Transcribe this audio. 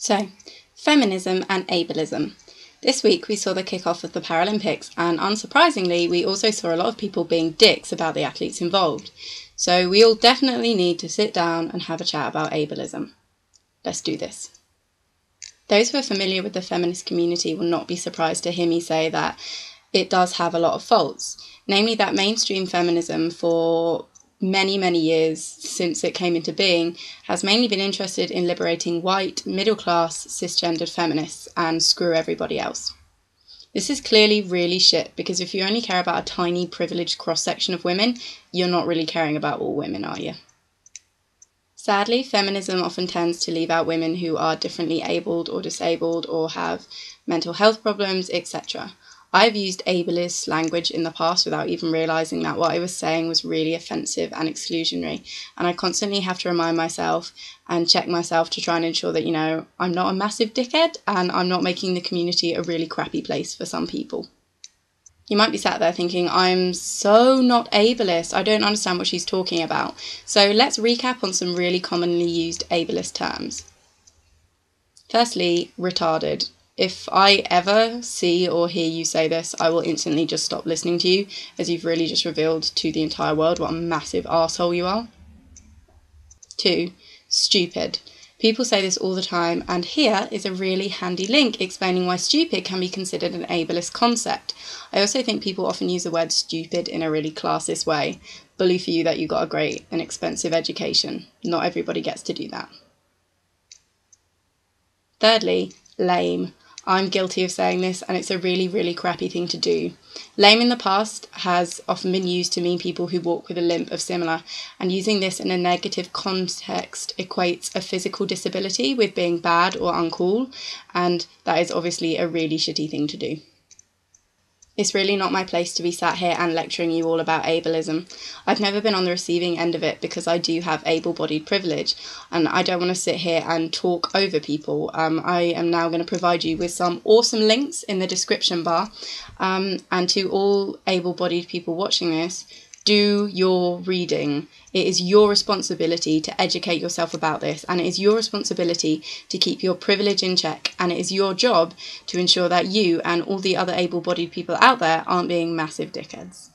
So, feminism and ableism. This week we saw the kick-off of the Paralympics, and unsurprisingly we also saw a lot of people being dicks about the athletes involved. So we all definitely need to sit down and have a chat about ableism. Let's do this. Those who are familiar with the feminist community will not be surprised to hear me say that it does have a lot of faults, namely that mainstream feminism for many years since it came into being has mainly been interested in liberating white, middle-class, cisgendered feminists and screw everybody else. This is clearly really shit, because if you only care about a tiny privileged cross-section of women, you're not really caring about all women, are you? Sadly, feminism often tends to leave out women who are differently abled or disabled or have mental health problems, etc. I've used ableist language in the past without even realising that what I was saying was really offensive and exclusionary, and I constantly have to remind myself and check myself to try and ensure that, I'm not a massive dickhead and I'm not making the community a really crappy place for some people. You might be sat there thinking, I'm so not ableist, I don't understand what she's talking about. So let's recap on some really commonly used ableist terms. Firstly, retarded. If I ever see or hear you say this, I will instantly just stop listening to you, as you've really just revealed to the entire world what a massive arsehole you are. 2. Stupid. People say this all the time, and here is a really handy link explaining why stupid can be considered an ableist concept. I also think people often use the word stupid in a really classist way. Bully for you that you got a great and expensive education. Not everybody gets to do that. Thirdly, lame. I'm guilty of saying this, and it's a really crappy thing to do. Lame in the past has often been used to mean people who walk with a limp of similar, and using this in a negative context equates a physical disability with being bad or uncool, and that is obviously a really shitty thing to do. It's really not my place to be sat here and lecturing you all about ableism. I've never been on the receiving end of it because I do have able-bodied privilege, and I don't want to sit here and talk over people. I am now going to provide you with some awesome links in the description bar, and to all able-bodied people watching this, do your reading. It is your responsibility to educate yourself about this, and it is your responsibility to keep your privilege in check, and it is your job to ensure that you and all the other able-bodied people out there aren't being massive dickheads.